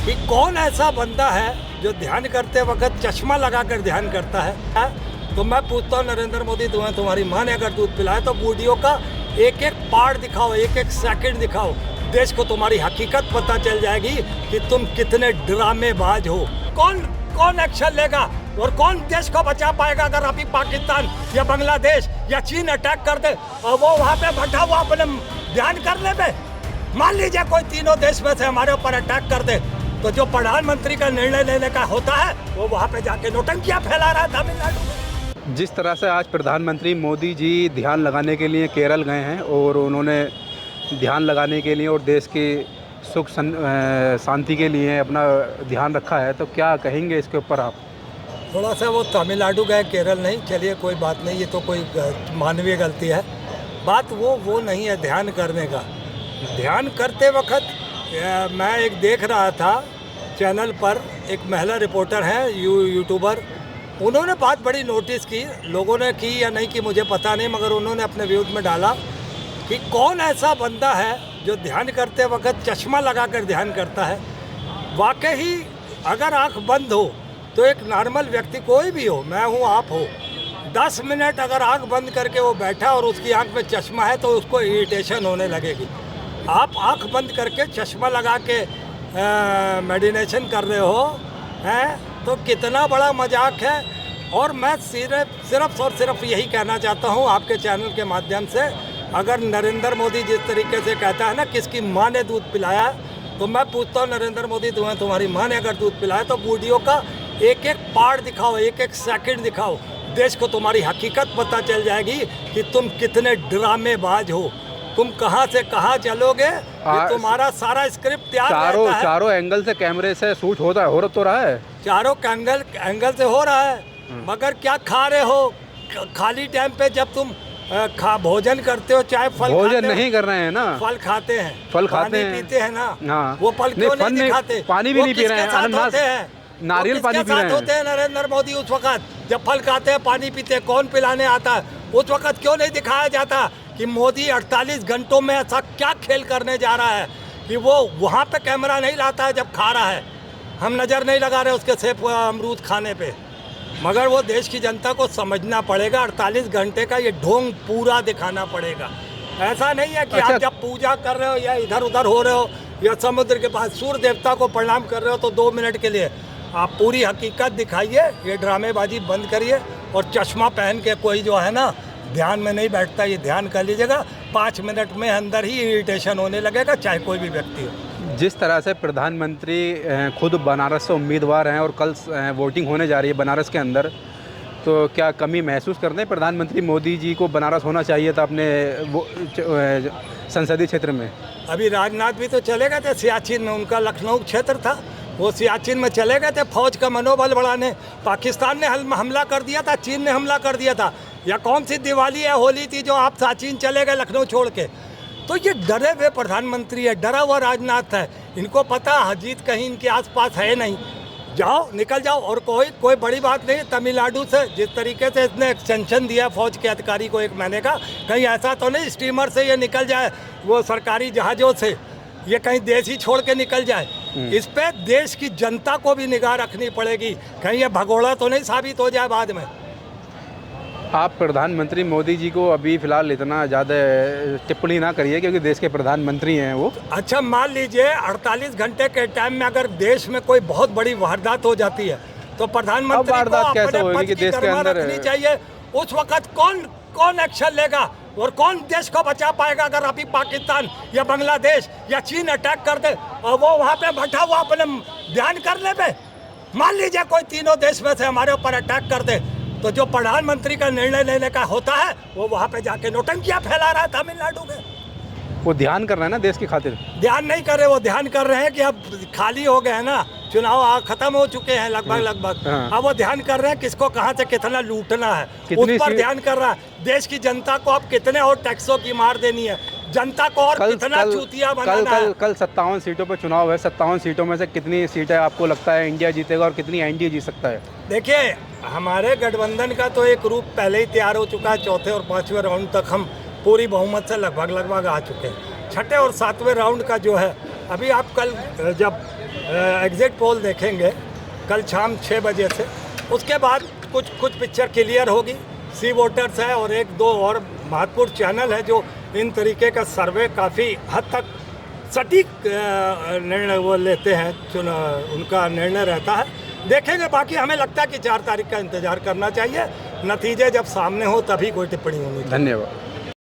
कि कौन ऐसा बंदा है जो ध्यान करते वक्त चश्मा लगाकर ध्यान करता है? तो मैं पूछता हूँ नरेंद्र मोदी, तुम्हारी माँ ने अगर दूध पिलाया तो वीडियो का एक एक पार्ट दिखाओ, एक एक सेकंड दिखाओ, देश को तुम्हारी हकीकत पता चल जाएगी कि तुम कितने ड्रामेबाज हो। कौन एक्शन लेगा और कौन देश को बचा पाएगा अगर अभी पाकिस्तान या बांग्लादेश या चीन अटैक कर दे और वो वहाँ पे बैठा हुआ अपने ध्यान करने पे, मान लीजिए कोई तीनों देश में से हमारे ऊपर अटैक कर दे, तो जो प्रधानमंत्री का निर्णय लेने का होता है वो वहाँ पे जाके नौटंकियाँ फैला रहा है तमिलनाडु में। जिस तरह से आज प्रधानमंत्री मोदी जी ध्यान लगाने के लिए केरल गए हैं और उन्होंने ध्यान लगाने के लिए और देश की सुख शांति के लिए अपना ध्यान रखा है, तो क्या कहेंगे इसके ऊपर आप? थोड़ा सा वो तमिलनाडु गए, केरल नहीं, चलिए कोई बात नहीं, ये तो कोई मानवीय गलती है। बात वो नहीं है ध्यान करने का। ध्यान करते वक्त मैं एक देख रहा था चैनल पर, एक महिला रिपोर्टर हैं, यूट्यूबर, उन्होंने बात बड़ी नोटिस की, लोगों ने की या नहीं की मुझे पता नहीं, मगर उन्होंने अपने व्यूज़ में डाला कि कौन ऐसा बंदा है जो ध्यान करते वक्त चश्मा लगाकर ध्यान करता है। वाकई अगर आंख बंद हो तो एक नॉर्मल व्यक्ति, कोई भी हो, मैं हूँ आप हो, 10 मिनट अगर आंख बंद करके वो बैठा और उसकी आंख में चश्मा है तो उसको इरिटेशन होने लगेगी। आप आंख बंद करके चश्मा लगा के मेडिटेशन कर रहे हो हैं, तो कितना बड़ा मजाक है। और मैं सिर्फ और सिर्फ यही कहना चाहता हूँ आपके चैनल के माध्यम से, अगर नरेंद्र मोदी जिस तरीके से कहता है ना किसकी माँ ने दूध पिलाया, तो मैं पूछता हूँ नरेंद्र मोदी, तुम्हारी माँ ने अगर दूध पिलाया तो वीडियो का एक एक पार्ट दिखाओ, एक एक सेकंड दिखाओ, देश को तुम्हारी हकीकत पता चल जाएगी कि तुम कितने ड्रामेबाज हो, तुम कहाँ से कहाँ चलोगे। तुम्हारा सारा स्क्रिप्ट तैयार रहता है। चारों एंगल से कैमरे से शूट हो रहा है, चारों एंगल से हो रहा है, मगर क्या खा रहे हो? खाली टाइम पे जब तुम भोजन करते हो, चाहे फल भोजन नहीं कर रहे हैं ना, फल खाते हैं, फल खाते हैं, पीते हैं ना, हाँ। वो फल क्यों नहीं दिखाते? पानी भी नहीं पी रहे हैं, नारियल पानी पी रहे हैं। होते हैं नरेंद्र मोदी उस वक्त जब फल खाते हैं, पानी पीते हैं, कौन पिलाने आता है? उस वक्त क्यों नहीं दिखाया जाता कि मोदी 48 घंटों में ऐसा क्या खेल करने जा रहा है कि वो वहाँ पे कैमरा नहीं लाता है जब खा रहा है, हम नज़र नहीं लगा रहे उसके सेब अमरूद खाने पे। मगर वो देश की जनता को समझना पड़ेगा, 48 घंटे का ये ढोंग पूरा दिखाना पड़ेगा। ऐसा नहीं है कि आप जब पूजा कर रहे हो या इधर उधर हो रहे हो या समुद्र के पास सूर्य देवता को प्रणाम कर रहे हो तो 2 मिनट के लिए आप पूरी हकीकत दिखाइए, ये ड्रामेबाजी बंद करिए। और चश्मा पहन के कोई जो है ना ध्यान में नहीं बैठता, ये ध्यान कर लीजिएगा, 5 मिनट में अंदर ही इरिटेशन होने लगेगा, चाहे कोई भी व्यक्ति हो। जिस तरह से प्रधानमंत्री खुद बनारस से उम्मीदवार हैं और कल वोटिंग होने जा रही है बनारस के अंदर, तो क्या कमी महसूस करते हैं प्रधानमंत्री मोदी जी को बनारस होना चाहिए था अपने संसदीय क्षेत्र में? अभी राजनाथ भी तो चले गए थे सियाचिन में, उनका लखनऊ क्षेत्र था, वो सियाचिन में चले गए थे फौज का मनोबल बढ़ाने। पाकिस्तान ने हमला कर दिया था, चीन ने हमला कर दिया था, या कौन सी दिवाली या होली थी जो आप सियाचिन चले गए लखनऊ छोड़ के? तो ये डरे हुए प्रधानमंत्री है, डरा हुआ राजनाथ है, इनको पता अजीत कहीं इनके आसपास है नहीं, जाओ निकल जाओ। और कोई बड़ी बात नहीं, तमिलनाडु से जिस तरीके से इसने एक्सटेंशन दिया फौज के अधिकारी को 1 महीने का, कहीं ऐसा तो नहीं स्टीमर से ये निकल जाए, वो सरकारी जहाज़ों से ये कहीं देश ही छोड़ के निकल जाए। इस पे देश की जनता को भी निगाह रखनी पड़ेगी, कहीं ये भगोड़ा तो नहीं साबित हो जाए बाद में। आप प्रधानमंत्री मोदी जी को अभी फ़िलहाल इतना ज़्यादा टिप्पणी ना करिए क्योंकि देश के प्रधानमंत्री हैं वो। अच्छा, मान लीजिए 48 घंटे के टाइम में अगर देश में कोई बहुत बड़ी वारदात हो जाती है तो प्रधानमंत्री को अपने पद की गरिमा रखनी चाहिए। उस वक्त कौन एक्शन लेगा और कौन देश को बचा पाएगा अगर अभी पाकिस्तान या बांग्लादेश या चीन अटैक कर दे और वो वहाँ पे बैठा हुआ अपने ध्यान करने पे, मान लीजिए कोई तीनों देश में से हमारे ऊपर अटैक कर दे, तो जो प्रधानमंत्री का निर्णय लेने का होता है वो वहाँ पे जाके नौटंकियाँ फैला रहा है तमिलनाडु में। वो ध्यान कर रहे हैं ना देश की खातिर, ध्यान नहीं कर रहे, वो ध्यान कर रहे हैं कि अब खाली हो गए हैं ना, चुनाव खत्म हो चुके हैं लगभग। अब वो ध्यान कर रहे हैं किसको कहाँ से कितना लूटना है, उस पर ध्यान कर रहा है। देश की जनता को अब कितने और टैक्सों की मार देनी है, जनता को और कितना चूतिया बनाना है। कल 57 सीटों पर चुनाव है, 57 सीटों में से कितनी सीटें आपको लगता है इंडिया जीतेगा और कितनी एनडीए जीत सकता है? देखिए, हमारे गठबंधन का तो एक रूप पहले ही तैयार हो चुका है, 4थे और 5वें राउंड तक हम पूरी बहुमत से लगभग आ चुके हैं। 6ठे और 7वें राउंड का जो है, अभी आप कल जब एग्जिट पोल देखेंगे कल शाम 6 बजे से, उसके बाद कुछ पिक्चर क्लियर होगी। सी वोटर्स है और एक दो और महत्वपूर्ण चैनल है जो इन तरीके का सर्वे काफ़ी हद तक सटीक निर्णय वो लेते हैं, उनका निर्णय रहता है। देखेंगे, बाकी हमें लगता है कि 4 तारीख का इंतज़ार करना चाहिए। नतीजे जब सामने हो तभी कोई टिप्पणी होनी चाहिए। धन्यवाद।